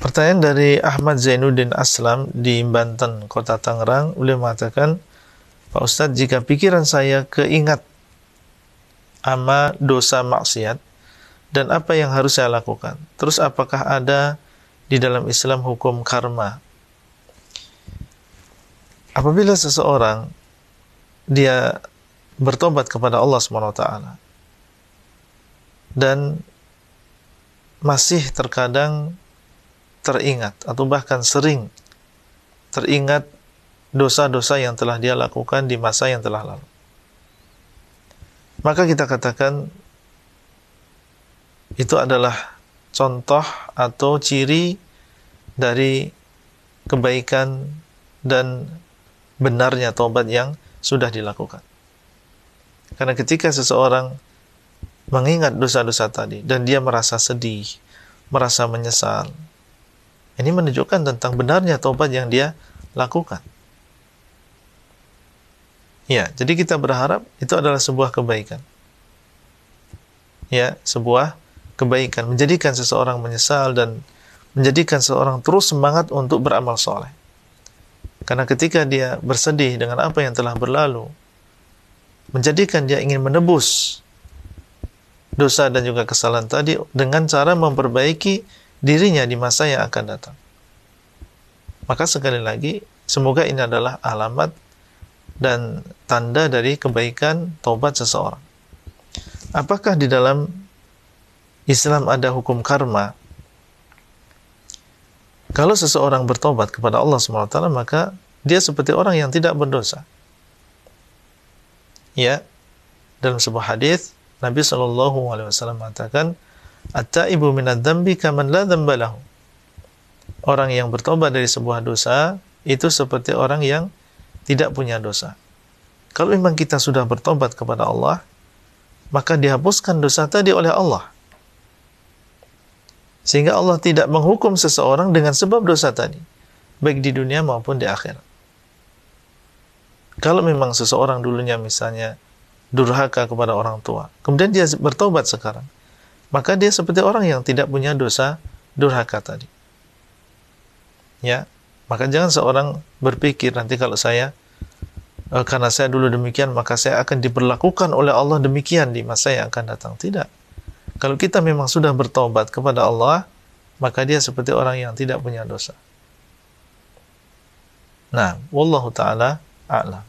Pertanyaan dari Ahmad Zainuddin Aslam di Banten, Kota Tangerang. Beliau mengatakan, Pak Ustadz, jika pikiran saya keingat ama dosa maksiat dan apa yang harus saya lakukan, terus apakah ada di dalam Islam hukum karma? Apabila seseorang dia bertobat kepada Allah SWT dan masih terkadang teringat atau bahkan sering teringat dosa-dosa yang telah dia lakukan di masa yang telah lalu, maka kita katakan itu adalah contoh atau ciri dari kebaikan dan benarnya taubat yang sudah dilakukan. Karena ketika seseorang mengingat dosa-dosa tadi dan dia merasa sedih, merasa menyesal, ini menunjukkan tentang benarnya taubat yang dia lakukan. Ya, jadi kita berharap itu adalah sebuah kebaikan. Ya, sebuah kebaikan, menjadikan seseorang menyesal dan menjadikan seseorang terus semangat untuk beramal soleh. Karena ketika dia bersedih dengan apa yang telah berlalu, menjadikan dia ingin menebus dosa dan juga kesalahan tadi dengan cara memperbaiki dirinya di masa yang akan datang. Maka sekali lagi, semoga ini adalah alamat dan tanda dari kebaikan taubat seseorang. Apakah di dalam Islam ada hukum karma? Kalau seseorang bertobat kepada Allah SWT, maka dia seperti orang yang tidak berdosa. Ya, dalam sebuah hadis Nabi SAW mengatakan, At-taibu minadz-dzambi kaman la dzamba lahu. Orang yang bertobat dari sebuah dosa itu seperti orang yang tidak punya dosa. Kalau memang kita sudah bertobat kepada Allah, maka dihapuskan dosa tadi oleh Allah. Sehingga Allah tidak menghukum seseorang dengan sebab dosa tadi, baik di dunia maupun di akhirat. Kalau memang seseorang dulunya misalnya durhaka kepada orang tua, kemudian dia bertobat sekarang, maka dia seperti orang yang tidak punya dosa durhaka tadi. Ya, maka jangan seorang berpikir nanti kalau saya karena saya dulu demikian maka saya akan diperlakukan oleh Allah demikian di masa yang akan datang. Tidak. Kalau kita memang sudah bertobat kepada Allah, maka dia seperti orang yang tidak punya dosa. Nah, wallahu taala a'lam.